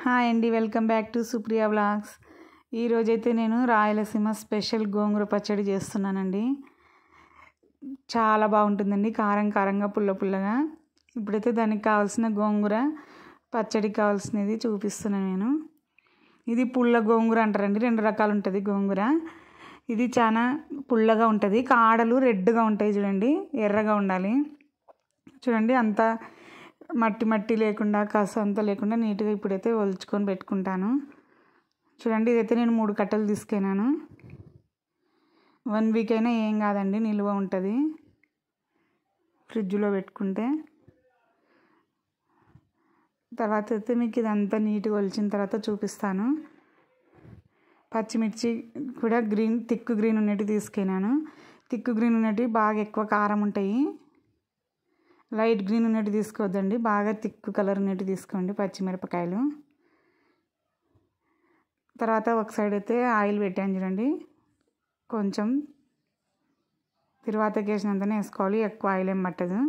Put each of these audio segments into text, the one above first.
Hi అండి, welcome back to Supriya vlogs. ఈరోజైతే నేను రాయలసీమ స్పెషల్ గోంగూర పచ్చడి చేస్తున్నానండి. చాలా బాగుంటుందండి, కారం కారంగా పుల్ల పుల్లగా. ఇప్పుడైతే దానికి కావాల్సిన గోంగూర పచ్చడికి కావాల్సినది చూపిస్తున్నాను నేను. ఇది పుల్ల గోంగూర అంటారండి, 2 రకాలు ఉంటుంది గోంగూర. ఇది చాలా పుల్లగా ఉంటుంది, కాడలు రెడ్గా ఉంటాయి చూడండి, ఎర్రగా ఉండాలి చూడండి. అంత మట్టి మట్టి లేకుండా కస అంతా లేకుండా నీట్గా ఇప్పుడైతే ఒలుచుకొని పెట్టుకుంటాను చూడండి. ఇదైతే నేను 3 కట్టలు తీసుకెళ్ళాను. 1 వీక్ అయినా ఏం కాదండి, నిల్వ ఉంటుంది ఫ్రిడ్జ్లో పెట్టుకుంటే. తర్వాత అయితే మీకు ఇదంతా నీట్గా ఒలిచిన తర్వాత చూపిస్తాను. పచ్చిమిర్చి కూడా థిక్ గ్రీన్ ఉన్నట్టు తీసుకెళ్ళాను. థిక్ గ్రీన్ ఉన్నట్టు బాగా ఎక్కువ కారం ఉంటాయి. లైట్ గ్రీన్ ఉన్నట్టు తీసుకోవద్దండి, బాగా థిక్ కలర్ ఉన్నట్టు తీసుకోండి పచ్చిమిరపకాయలు. తర్వాత ఒక సైడ్ అయితే ఆయిల్ పెట్టాను చూడండి, కొంచెం తిరువాతకి వేసినంతనే వేసుకోవాలి, ఎక్కువ ఆయిల్ ఏం పట్టదు.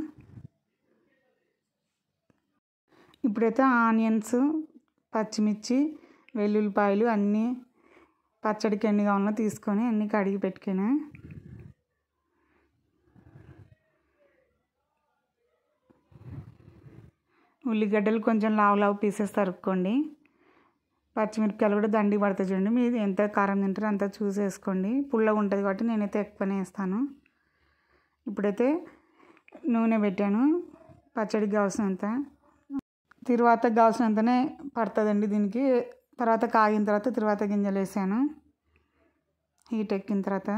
ఇప్పుడైతే ఆనియన్స్, పచ్చిమిర్చి, వెల్లుల్లిపాయలు అన్నీ పచ్చడికి ఎన్ని కావాలో తీసుకొని అన్నీ కడిగి పెట్టుకున్నా. ఉల్లిగడ్డలు కొంచెం లావు పీసెస్ తరుక్కోండి. పచ్చిమిరపకాయలు కూడా దండి పడుతుంది చూడండి, మీరు ఎంత కారం తింటారో అంత చూసి వేసుకోండి. పుల్లగా ఉంటుంది కాబట్టి నేనైతే ఎక్కువనే వేస్తాను. ఇప్పుడైతే నూనె పెట్టాను, పచ్చడికి కావాల్సినంత, తిరువాతకు కావాల్సినంతనే పడుతుందండి దీనికి. తర్వాత కాగిన తర్వాత తిరువాత గింజలు వేసాను. హీట్ ఎక్కిన తర్వాత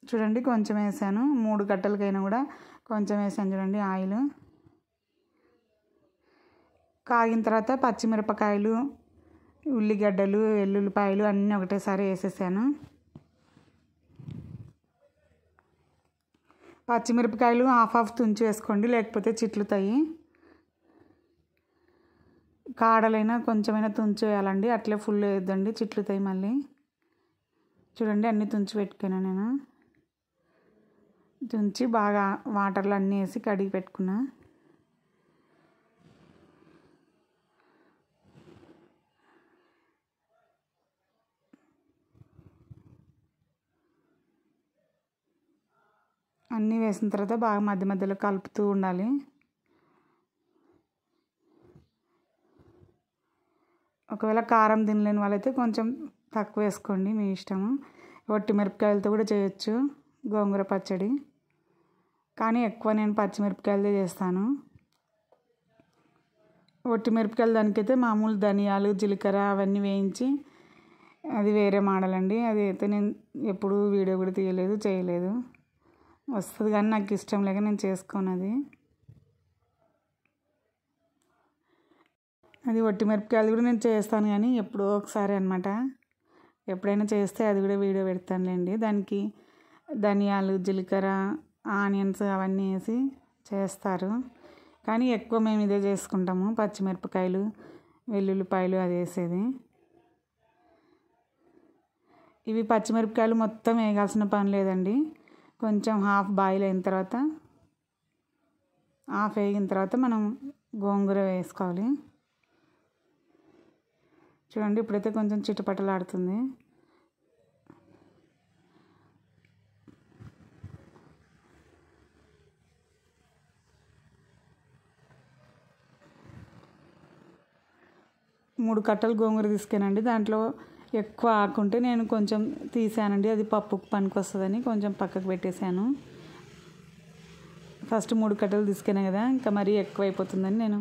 చూడండి కొంచెం వేసాను, 3 కట్టలకైనా కూడా కొంచెం వేసాను చూడండి ఆయిల్. కాగిన తర్వాత పచ్చిమిరపకాయలు, ఉల్లిగడ్డలు, వెల్లుల్లిపాయలు అన్నీ ఒకటేసారి వేసేసాను. పచ్చిమిరపకాయలు హాఫ్ తుంచి వేసుకోండి, లేకపోతే చిట్లుతాయి. కాడలైనా కొంచెమైనా తుంచి వేయాలండి, అట్లే ఫుల్ వేయద్దండి, చిట్లుతాయి మళ్ళీ. చూడండి అన్నీ తుంచి పెట్టుకున్నా నేను. తుంచి బాగా వాటర్లో అన్నీ వేసి కడిగి పెట్టుకున్నా. అన్నీ వేసిన తర్వాత బాగా మధ్య మధ్యలో కలుపుతూ ఉండాలి. ఒకవేళ కారం తినలేని వాళ్ళైతే కొంచెం తక్కువ వేసుకోండి, మీ ఇష్టము. ఒట్టి మిరపకాయలతో కూడా చేయొచ్చు గోంగూర పచ్చడి, కానీ ఎక్కువ నేను పచ్చిమిరపకాయలతో చేస్తాను. ఒట్టి మిరపకాయలు దానికైతే మామూలు ధనియాలు, జీలకర్ర అవన్నీ వేయించి అది వేరే మోడల్ అండి. అది అయితే నేను ఎప్పుడూ వీడియో కూడా తీయలేదు, చేయలేదు. వస్తుంది కానీ నాకు ఇష్టం లేక నేను చేసుకోను. అది ఒట్టి మిరపకాయలు కూడా నేను చేస్తాను, కానీ ఎప్పుడో ఒకసారి అనమాట. ఎప్పుడైనా చేస్తే అది కూడా వీడియో పెడతానులేండి. దానికి ధనియాలు, జీలకర్ర, ఆనియన్స్ అవన్నీ వేసి చేస్తారు, కానీ ఎక్కువ మేము ఇదే చేసుకుంటాము, పచ్చిమిరపకాయలు, వెల్లుల్లిపాయలు అది వేసేది. ఇవి పచ్చిమిరపకాయలు మొత్తం వేయాల్సిన పని లేదండి, కొంచెం హాఫ్ బాయిల్ అయిన తర్వాత, హాఫ్ వేగిన తర్వాత మనం గోంగూర వేసుకోవాలి. చూడండి ఇప్పుడైతే కొంచెం చిటపటలాడుతుంది. మూడు కట్టలు గోంగూర తీసుకెళ్ళండి, దాంట్లో ఎక్కువ ఆకుంటే నేను కొంచెం తీసానండి, అది పప్పుకు పనికి వస్తుందని కొంచెం పక్కకు పెట్టేశాను. ఫస్ట్ 3 కట్టలు తీసుకెళ్ళాను కదా, ఇంకా మరీ ఎక్కువ అయిపోతుందని నేను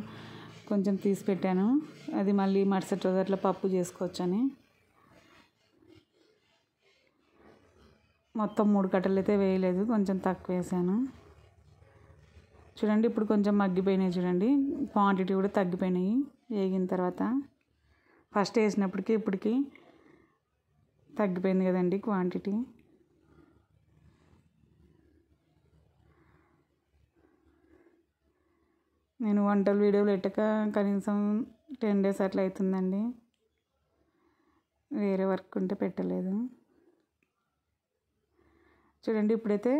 కొంచెం తీసి పెట్టాను. అది మళ్ళీ మరుసటి రోజు అట్లా పప్పు చేసుకోవచ్చని. మొత్తం 3 కట్టలు అయితే వేయలేదు, కొంచెం తక్కువ వేసాను. చూడండి ఇప్పుడు కొంచెం మగ్గిపోయినాయి చూడండి, క్వాంటిటీ కూడా తగ్గిపోయినాయి వేగిన తర్వాత. ఫస్ట్ వేసినప్పటికీ ఇప్పటికి తగ్గిపోయింది కదండి క్వాంటిటీ. నేను వంటలు వీడియోలు పెట్టక కనీసం 10 days అట్లా అవుతుందండి, వేరే వర్క్ ఉంటే పెట్టలేదు. చూడండి ఇప్పుడైతే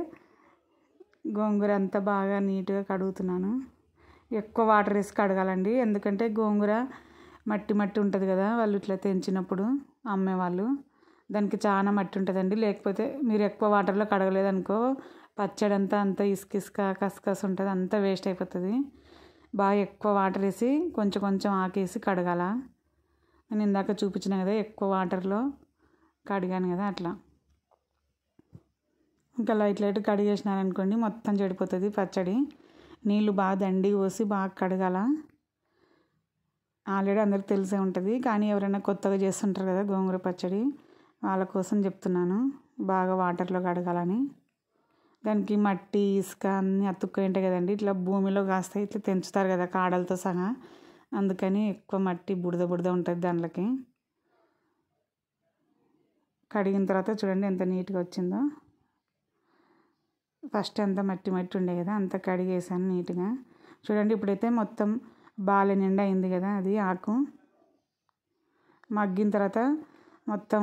గోంగూర అంతా బాగా నీట్గా కడుగుతున్నాను. ఎక్కువ వాటర్ వేసి కడగాలండి, ఎందుకంటే గోంగూర మట్టి మట్టి ఉంటుంది కదా, వాళ్ళు ఇట్లా తెంచినప్పుడు అమ్మేవాళ్ళు, దానికి చాలా మట్టి ఉంటుందండి. లేకపోతే మీరు ఎక్కువ వాటర్లో కడగలేదనుకో పచ్చడి అంతా ఇసుక ఇసుక కసకస ఉంటుంది, అంతా వేస్ట్ అయిపోతుంది. బాగా ఎక్కువ వాటర్ వేసి కొంచెం కొంచెం ఆకేసి కడగాల. నేను ఇందాక చూపించిన కదా ఎక్కువ వాటర్లో కడిగాను కదా అట్లా. ఇంకా లైట్ కడిగేసినారనుకోండి మొత్తం చెడిపోతుంది పచ్చడి. నీళ్ళు బాగా దండి పోసి బాగా కడగాల. ఆల్రెడీ అందరికి తెలిసే ఉంటుంది, కానీ ఎవరైనా కొత్తగా చేస్తుంటారు కదా గోంగూర పచ్చడి, వాళ్ళ కోసం చెప్తున్నాను బాగా వాటర్లో కడగాలని. దానికి మట్టి ఇసుక అన్నీ అతుక్కొని ఉంటాయి కదండి, ఇట్లా భూమిలో కాస్తాయి, ఇట్లా తెంచుతారు కదా కాడలతో సహా, అందుకని ఎక్కువ మట్టి బుడద బుడద ఉంటుంది దాంట్లోకి. కడిగిన తర్వాత చూడండి ఎంత నీట్గా వచ్చిందో. ఫస్ట్ అంతా మట్టి మట్టి ఉండే కదా, అంతా కడిగేసాను నీట్గా. చూడండి ఇప్పుడైతే మొత్తం బాల నిండా అయింది కదా అది ఆకు. మగ్గిన తర్వాత మొత్తం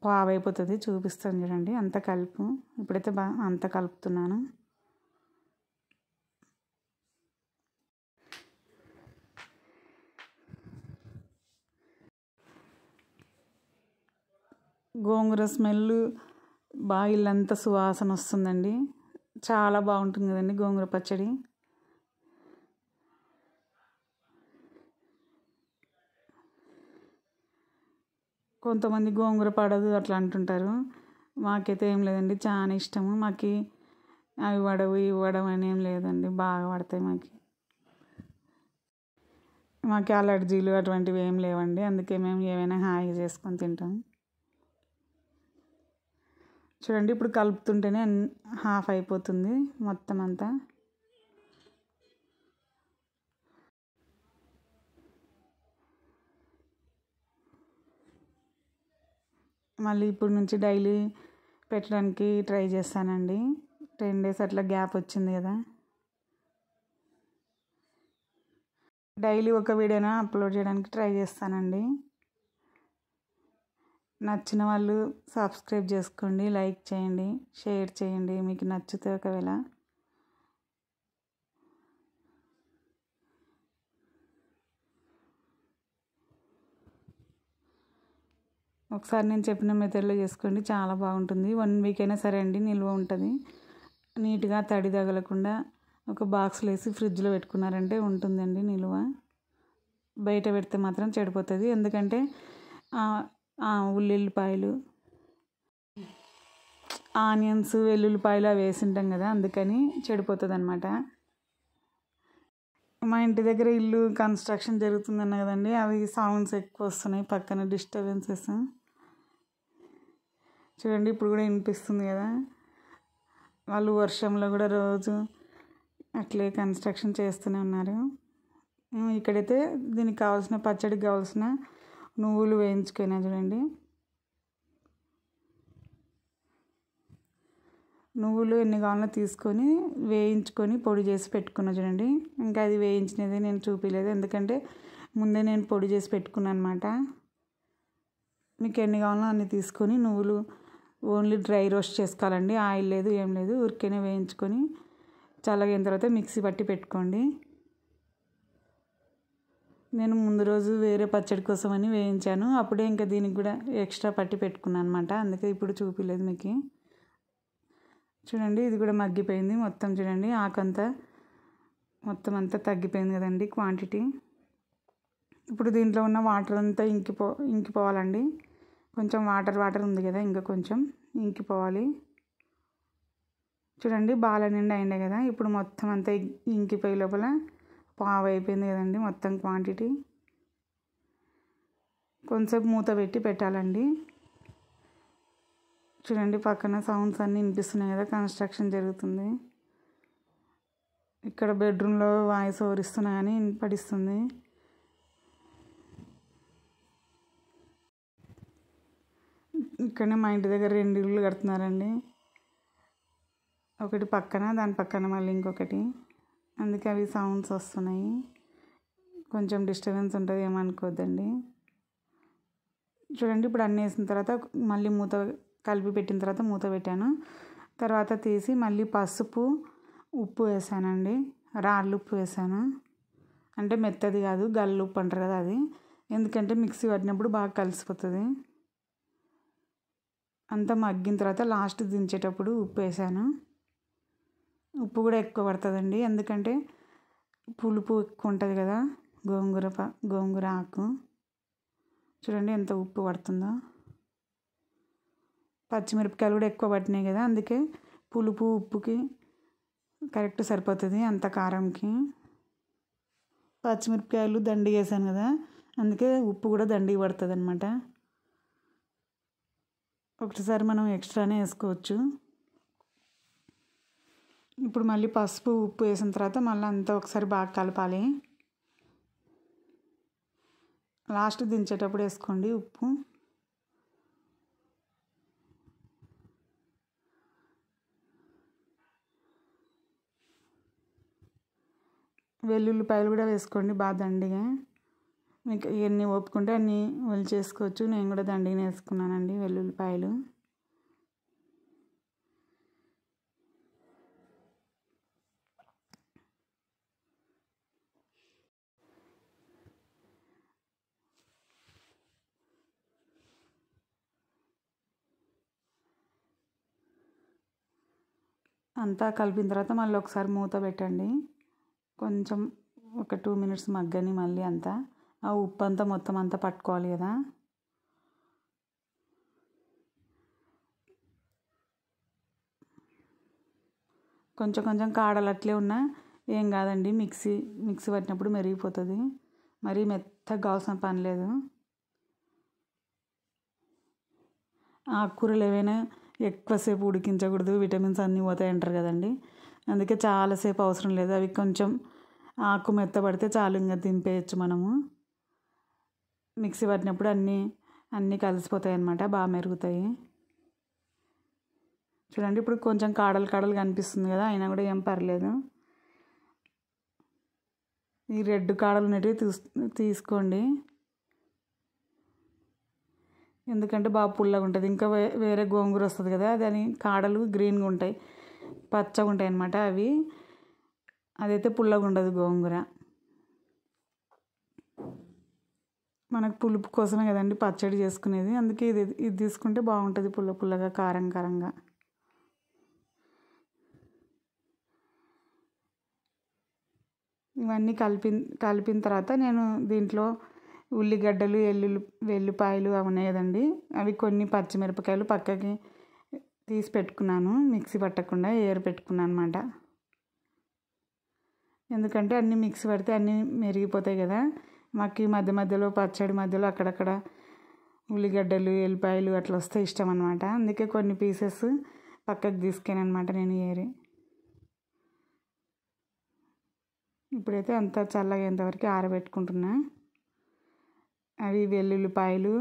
పావు అయిపోతుంది, చూపిస్తాను చూడండి. అంతా కలుపు. ఇప్పుడైతే అంతా కలుపుతున్నాను. గోంగూర స్మెల్ బాగా ఇల్లంతా సువాసన వస్తుందండి, చాలా బాగుంటుంది కదండి గోంగూర పచ్చడి. కొంతమంది గోంగూర పడదు అట్లా అంటుంటారు, మాకైతే ఏం లేదండి, చాలా ఇష్టము. మాకు అవి ఇవ్వడం అని ఏం లేదండి, బాగా పడతాయి మాకు అలర్జీలు అటువంటివి ఏం లేవండి, అందుకే మేము ఏమైనా హాయిగా చేసుకొని తింటాం. చూడండి ఇప్పుడు కలుపుతుంటేనే హాఫ్ అయిపోతుంది మొత్తం అంతా. మళ్ళీ ఇప్పుడు నుంచి డైలీ పెట్టడానికి ట్రై చేస్తానండి. 10 days అట్లా గ్యాప్ వచ్చింది కదా, డైలీ ఒక వీడియోనా అప్లోడ్ చేయడానికి ట్రై చేస్తానండి. నచ్చిన వాళ్ళు సబ్స్క్రైబ్ చేసుకోండి, లైక్ చేయండి, షేర్ చేయండి మీకు నచ్చితే. ఒకవేళ ఒకసారి నేను చెప్పిన మెథడ్లో చేసుకోండి, చాలా బాగుంటుంది. 1 week అయినా సరే అండి నిల్వ ఉంటుంది. నీట్గా తడి తగలకుండా ఒక బాక్స్లో వేసి ఫ్రిడ్జ్లో పెట్టుకున్నారంటే ఉంటుందండి నిల్వ. బయట పెడితే మాత్రం చెడిపోతుంది, ఎందుకంటే ఉల్లిపాయలు, ఆనియన్స్, వెల్లుల్లిపాయలు అవి వేసింటాం కదా, అందుకని చెడిపోతుంది అన్నమాట. మా ఇంటి దగ్గర ఇల్లు కన్స్ట్రక్షన్ జరుగుతుందన్న కదండి, అవి సౌండ్స్ ఎక్కువ వస్తున్నాయి, పక్కన డిస్టర్బెన్సెస్. చూడండి ఇప్పుడు కూడా వినిపిస్తుంది కదా, వాళ్ళు వర్షంలో కూడా రోజు అట్లే కన్స్ట్రక్షన్ చేస్తూనే ఉన్నారు. ఇక్కడైతే దీనికి కావాల్సిన పచ్చడికి కావాల్సిన నువ్వులు వేయించుకున్నా చూడండి. నువ్వులు ఎన్ని కావాలో తీసుకొని వేయించుకొని పొడి చేసి పెట్టుకున్నా చూడండి. ఇంకా అది వేయించినది నేను చూపించలేదు, ఎందుకంటే ముందే నేను పొడి చేసి పెట్టుకున్నాను అనమాట. మీకు ఎన్ని కావాలో అన్ని తీసుకొని నువ్వులు ఓన్లీ డ్రై రోస్ట్ చేసుకోవాలండి, ఆయిల్ లేదు ఏం లేదు, ఊరికేనే వేయించుకొని చల్లగిన తర్వాత మిక్సీ పట్టి పెట్టుకోండి. నేను ముందు రోజు వేరే పచ్చడి కోసం అని వేయించాను, అప్పుడే ఇంకా దీనికి కూడా ఎక్స్ట్రా పట్టి పెట్టుకున్నాను అనమాట, అందుకే ఇప్పుడు చూపించలేదు మీకు. చూడండి ఇది కూడా మగ్గిపోయింది మొత్తం. చూడండి ఆకంతా మొత్తం అంతా తగ్గిపోయింది కదండి క్వాంటిటీ. ఇప్పుడు దీంట్లో ఉన్న వాటర్ అంతా ఇంకిపోవాలండి. కొంచెం వాటర్ ఉంది కదా, ఇంకా కొంచెం ఇంకిపోవాలి. చూడండి బాల నిండా అయిండే కదా, ఇప్పుడు మొత్తం అంతా ఇంకిపోయి లోపల పావు అయిపోయింది కదండి మొత్తం క్వాంటిటీ. కొంచెం మూత పెట్టి పెట్టాలండి. చూడండి పక్కన సౌండ్స్ అన్నీ వినిపిస్తున్నాయి కదా, కన్స్ట్రక్షన్ జరుగుతుంది. ఇక్కడ బెడ్రూమ్లో వాయిస్ ఓవర్ ఇస్తున్నా కానీ వినపడిస్తుంది. ఇక్కడనే మా ఇంటి దగ్గర 2 ఇళ్ళు కడుతున్నారండి, ఒకటి పక్కన, దాని పక్కన మళ్ళీ ఇంకొకటి, అందుకే అవి సౌండ్స్ వస్తున్నాయి. కొంచెం డిస్టర్బెన్స్ ఉంటుంది, ఏమనుకోవద్దండి. చూడండి ఇప్పుడు అన్నీ వేసిన తర్వాత మళ్ళీ మూత కలిపి పెట్టిన తర్వాత మూత పెట్టాను. తర్వాత తీసి మళ్ళీ పసుపు, ఉప్పు వేసానండి, రాళ్ళు ఉప్పు వేసాను. అంటే మెత్తది కాదు, గల్లు ఉప్పు అంటారు కదా అది. ఎందుకంటే మిక్సీ పట్టినప్పుడు బాగా కలిసిపోతుంది. అంతా మగ్గిన తర్వాత లాస్ట్ దించేటప్పుడు ఉప్పు వేసాను. ఉప్పు కూడా ఎక్కువ పడుతుందండి, ఎందుకంటే పులుపు ఎక్కువ ఉంటుంది కదా గోంగూర ఆకు. చూడండి ఎంత ఉప్పు పడుతుందో. పచ్చిమిరపకాయలు కూడా ఎక్కువ పట్టినాయి కదా, అందుకే పులుపు ఉప్పుకి కరెక్ట్ సరిపోతుంది అంత కారంకి. పచ్చిమిరపకాయలు దండిగా వేసాను కదా, అందుకే ఉప్పు కూడా దండిగా పడుతుంది అనమాట. ఒకసారి మనం ఎక్స్ట్రానే వేసుకోవచ్చు. ఇప్పుడు మళ్ళీ పసుపు ఉప్పు వేసిన తర్వాత మళ్ళీ అంతా ఒకసారి బాగా కలపాలి. లాస్ట్ దించేటప్పుడు వేసుకోండి ఉప్పు. వెల్లుల్లిపాయలు కూడా వేసుకోండి బాగా దండిగా. మీకు ఎన్ని ఒప్పుకుంటే అన్ని చేసుకోవచ్చు. నేను కూడా దండిగా వేసుకున్నానండి వెల్లుల్లిపాయలు. అంతా కలిపిన తర్వాత మళ్ళీ ఒకసారి మూత పెట్టండి. కొంచెం ఒక 2 మినిట్స్ మగ్గని మళ్ళీ అంతా ఆ ఉప్పు అంతా మొత్తం అంతా పట్టుకోవాలి కదా. కొంచెం కొంచెం కాడలు అట్లే ఉన్నా ఏం కాదండి, మిక్సీ పట్టినప్పుడు మెరిగిపోతుంది. మరీ మెత్తగా కావాల్సిన పని లేదు. ఆకుకూరలు ఏవైనా ఎక్కువసేపు ఉడికించకూడదు, విటమిన్స్ అన్నీ పోతాయి అంటారు కదండి. అందుకే చాలాసేపు అవసరం లేదు. అవి కొంచెం ఆకు మెత్తబడితే చాలు, ఇంకా దింపేయచ్చు మనము. మిక్సీ పట్టినప్పుడు అన్నీ కలిసిపోతాయి అన్నమాట, బాగా మెరుగుతాయి. చూడండి ఇప్పుడు కొంచెం కాడలు కనిపిస్తుంది కదా, అయినా కూడా ఏం పర్లేదు. ఈ రెడ్ కాడలు ఉన్నటివి తీసుకోండి, ఎందుకంటే బాగా పుల్లగా ఉంటుంది. ఇంకా వేరే గోంగూర వస్తుంది కదా, దాని కాడలు గ్రీన్గా ఉంటాయి, పచ్చగా ఉంటాయి అన్నమాట అవి. అదైతే పుల్లగా ఉండదు గోంగూర. మనకు పులుపు కోసమే కదండి పచ్చడి చేసుకునేది, అందుకే ఇది తీసుకుంటే బాగుంటుంది, పుల్లగా కారంగా. ఇవన్నీ కలిపిన తర్వాత నేను దీంట్లో ఉల్లిగడ్డలు వెల్లుల్లిపాయలు అవి ఉన్నాయి కదండి, అవి కొన్ని పచ్చిమిరపకాయలు పక్కకి తీసి పెట్టుకున్నాను, మిక్సీ పట్టకుండా పెట్టుకున్నాను అనమాట. ఎందుకంటే అన్నీ మిక్సీ పడితే అన్నీ మెరిగిపోతాయి కదా. మాకు ఈ మధ్యలో పచ్చడి మధ్యలో అక్కడక్కడ ఉల్లిగడ్డలు ఎల్లిపాయలు అట్లా వస్తే ఇష్టం అనమాట. అందుకే కొన్ని పీసెస్ పక్కకు తీసుకెళ్ళాను అనమాట నేను ఇప్పుడైతే అంతా చల్లగేంతవరకు ఆరబెట్టుకుంటున్నా. అవి వెల్లుల్లిపాయలు,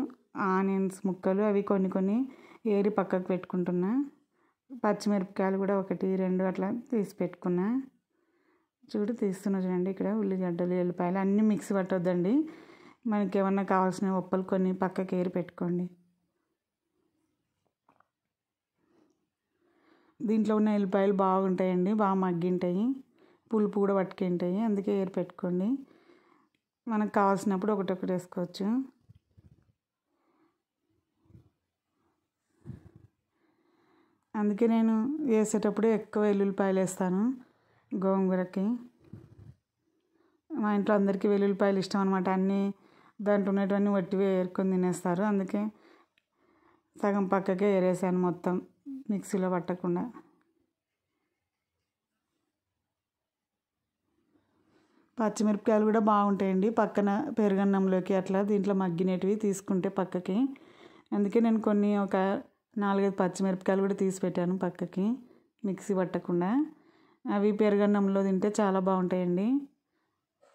ఆనియన్స్ ముక్కలు అవి కొన్ని పక్కకు పెట్టుకుంటున్నా. పచ్చిమిరపకాయలు కూడా 1, 2 అట్లా తీసి పెట్టుకున్నా. చూడండి ఇక్కడ ఉల్లిగడ్డలు ఎల్లిపాయలు అన్నీ మిక్సీ పట్టొద్దండి, మనకి ఏమన్నా కావాల్సిన ఉప్పలు కొన్ని పక్కకి పెట్టుకోండి. దీంట్లో ఉన్న ఎల్లిపాయలు బాగుంటాయండి, బాగా మగ్గింటాయి, పులుపు కూడా పట్టుకుంటాయి, అందుకే పెట్టుకోండి. మనకు కావాల్సినప్పుడు ఒకటి వేసుకోవచ్చు. అందుకే నేను వేసేటప్పుడు ఎక్కువ వెల్లుల్లిపాయలు వేస్తాను గోంగూరకి. మా ఇంట్లో అందరికీ వెల్లుల్లిపాయలు ఇష్టం అనమాట, అన్నీ దాంట్లో ఉన్నటువన్నీ వట్టివే ఏరుకొని తినేస్తారు. అందుకే సగం పక్కకే ఏరేసాను మొత్తం, మిక్సీలో పట్టకుండా. పచ్చిమిరపకాయలు కూడా బాగుంటాయండి, పక్కన పెరుగన్నంలోకి అట్లా దీంట్లో మగ్గినటివి తీసుకుంటే పక్కకి. అందుకే నేను ఒక 4-5 పచ్చిమిరపకాయలు కూడా తీసి పెట్టాను పక్కకి, మిక్సీ పట్టకుండా. అవి పెరుగన్నంలో తింటే చాలా బాగుంటాయండి,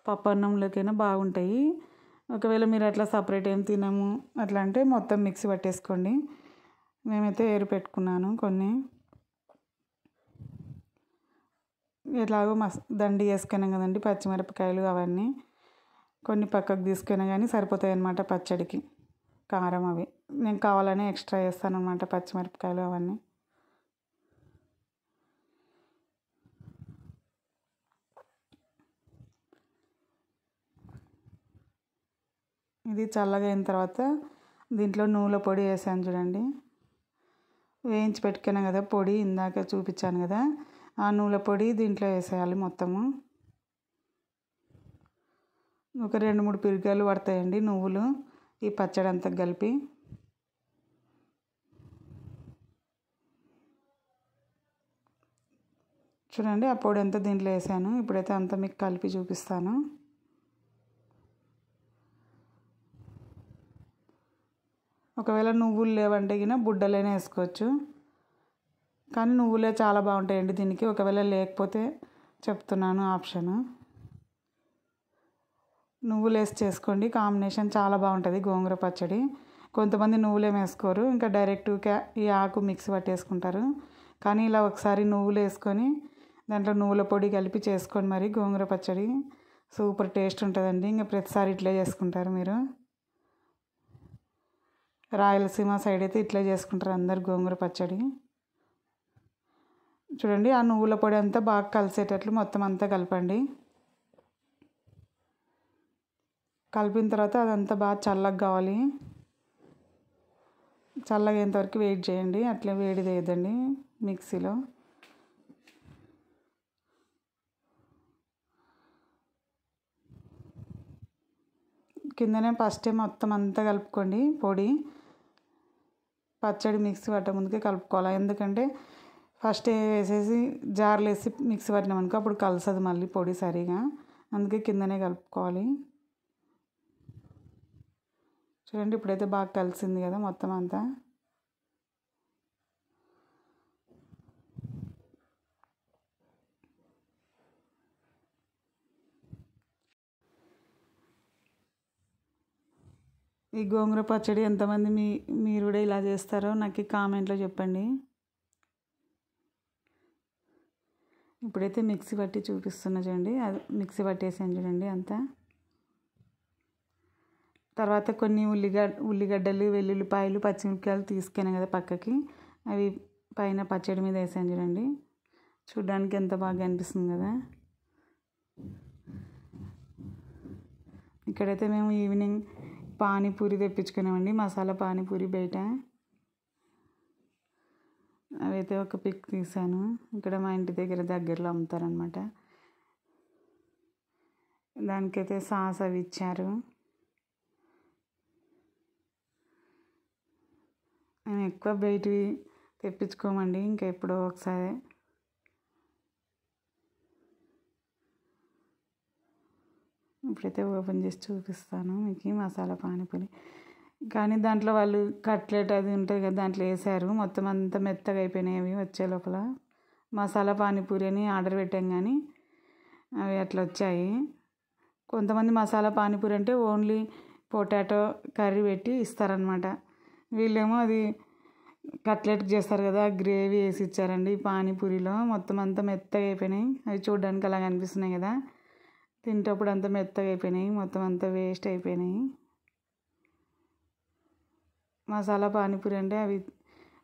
పప్పు అన్నంలోకైనా బాగుంటాయి. ఒకవేళ మీరు అట్లా సపరేట్ ఏం తినము అట్లా అంటే మొత్తం మిక్సీ పట్టేసుకోండి. మేమైతే పెట్టుకున్నాను కొన్ని. ఎలాగో దండి వేసుకున్నాం కదండి పచ్చిమిరపకాయలు అవన్నీ, కొన్ని పక్కకు తీసుకున్నా కానీ సరిపోతాయి అన్నమాట పచ్చడికి కారం. అవి నేను కావాలని ఎక్స్ట్రా వేస్తాను అన్నమాట పచ్చిమిరపకాయలు అవన్నీ. ఇది చల్లగా అయిన తర్వాత దీంట్లో నువ్వుల పొడి వేసాను చూడండి. వేయించి పెట్టుకున్నాను కదా పొడి, ఇందాక చూపించాను కదా, ఆ నువ్వుల పొడి దీంట్లో వేసేయాలి మొత్తము. ఒక 2-3 పిరికాయలు పడతాయండి నువ్వులు ఈ పచ్చడి అంతా కలిపి. చూడండి ఆ పొడి అంతా దీంట్లో వేసాను. ఇప్పుడైతే అంతా మీకు కలిపి చూపిస్తాను. ఒకవేళ నువ్వులు లేవంటే గిన బుడ్డలైనా వేసుకోవచ్చు, కానీ నువ్వులే చాలా బాగుంటాయండి దీనికి. ఒకవేళ లేకపోతే చెప్తున్నాను ఆప్షను, నువ్వులు వేసి చేసుకోండి, కాంబినేషన్ చాలా బాగుంటుంది గోంగూర పచ్చడి. కొంతమంది నువ్వులేం వేసుకోరు, ఇంకా డైరెక్ట్గా ఈ ఆకు మిక్సీ పట్టేసుకుంటారు. కానీ ఇలా ఒకసారి నువ్వులు వేసుకొని దాంట్లో నువ్వుల పొడి కలిపి చేసుకోండి, మరి గోంగూర పచ్చడి సూపర్ టేస్ట్ ఉంటుందండి. ఇంకా ప్రతిసారి ఇట్లే చేసుకుంటారు మీరు. రాయలసీమ సైడ్ అయితే ఇట్లే చేసుకుంటారు అందరు గోంగూర పచ్చడి. చూడండి ఆ నువ్వుల పొడి అంతా బాగా కలిసేటట్లు మొత్తం అంతా కలపండి. కలిపిన తర్వాత అదంతా బాగా చల్లగా కావాలి. చల్లగా అయ్యేంతవరకు వెయిట్ చేయండి, అట్లా వేడి చేయొద్దండి మిక్సీలో. కిందనే ఫస్టే మొత్తం అంతా కలుపుకోండి పొడి. పచ్చడి మిక్సీ పట్ట ముందుకే కలుపుకోవాలి, ఎందుకంటే ఫస్ట్ వేసేసి జార్లు వేసి మిక్సీ పట్టినామనుకో అప్పుడు కలసదు మళ్ళీ పొడి సరిగా, అందుకే కిందనే కలుపుకోవాలి. చూడండి ఇప్పుడైతే బాగా కలిసింది కదా మొత్తం అంతా. ఈ గోంగూర పచ్చడి ఎంతమంది మీరు కూడా ఇలా చేస్తారో నాకు కామెంట్లో చెప్పండి. ఇప్పుడైతే మిక్సీ పట్టి చూపిస్తున్నా చూడండి, అది మిక్సీ పట్టేసాను చూడండి అంతా. తర్వాత కొన్ని ఉల్లిగడ్డలు, వెల్లుల్లిపాయలు, పచ్చిమిరపకాయలు తీసుకున్నాను కదా పక్కకి, అవి పైన పచ్చడి మీద వేసాను చూడండి. చూడడానికి ఎంత బాగా అనిపిస్తుంది కదా. ఇక్కడైతే మేము ఈవినింగ్ పానీపూరి తెప్పించుకున్నామండి, మసాలా పానీపూరి బయట. అవైతే ఒక పిక్ తీసాను. ఇక్కడ మా ఇంటి దగ్గరలో అమ్ముతారనమాట. దానికైతే సాస్ అవి ఇచ్చారు. మేము ఎక్కువ బయటివి తెప్పించుకోమండి, ఇంకా ఎప్పుడో ఒకసారి. ఇప్పుడైతే ఓపెన్ చేసి చూపిస్తాను మీకు మసాలా పానీపూరి. కానీ దాంట్లో వాళ్ళు కట్లెట్ అది ఉంటుంది కదా దాంట్లో వేసారు, మొత్తం అంతా మెత్తగా అయిపోయినాయి అవి వచ్చే లోపల. మసాలా పానీపూరి అని ఆర్డర్ పెట్టాం కానీ అవి అట్లా వచ్చాయి. కొంతమంది మసాలా పానీపూరి అంటే ఓన్లీ పొటాటో కర్రీ పెట్టి ఇస్తారనమాట. వీళ్ళేమో అది కట్లెట్ చేస్తారు కదా, గ్రేవీ వేసి ఇచ్చారండి పానీపూరిలో. మొత్తం అంతా మెత్తగా అయిపోయినాయి, అవి చూడడానికి అలాగ అనిపిస్తున్నాయి కదా, తింటప్పుడు అంతా మెత్తగా అయిపోయినాయి, మొత్తం అంతా వేస్ట్ అయిపోయినాయి. మసాలా పానీపూరి అంటే అవి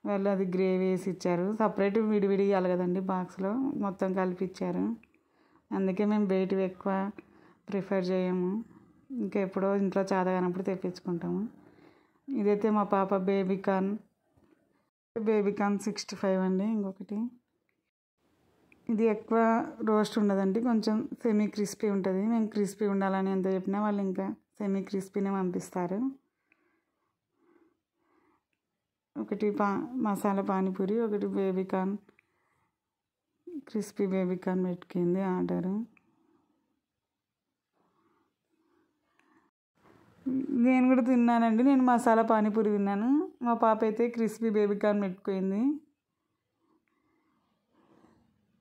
వాళ్ళు అది గ్రేవీ వేసి ఇచ్చారు, సపరేట్ విడివిడి ఇవ్వాలి కదండి బాక్స్లో, మొత్తం కలిపి ఇచ్చారు. అందుకే మేము బయటవి ఎక్కువ ప్రిఫర్ చేయము, ఇంకా ఎప్పుడో ఇంట్లో చాదగానప్పుడు తెప్పించుకుంటాము. ఇదైతే మా పాప బేబీకార్న్ 65 అండి. ఇంకొకటి ఇది ఎక్కువ రోస్ట్ ఉండదండి, కొంచెం సెమీ క్రిస్పీ ఉంటుంది. మేము క్రిస్పీ ఉండాలని ఎంత చెప్పినా వాళ్ళు ఇంకా సెమీ క్రిస్పీనే పంపిస్తారు. ఒకటి మసాలా పానీపూరి, ఒకటి బేబీకార్న్, క్రిస్పీ బేబీకార్న్ పెట్టుకుంది ఆర్డరు. నేను కూడా తిన్నానండి, నేను మసాలా పానీపూరి తిన్నాను, మా పాప అయితే క్రిస్పీ బేబీకార్న్ పెట్టుకుంది.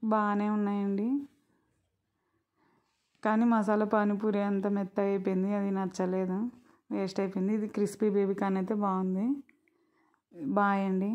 బాగానే ఉన్నాయండి, కానీ మసాలా పానీపూరి అంత మెత్తగా అయిపోయింది, అది నచ్చలేదు, వేస్ట్ అయిపోయింది. ఇది క్రిస్పీ బేబీకార్న్ అయితే బాగుంది. బాయ్ అండి.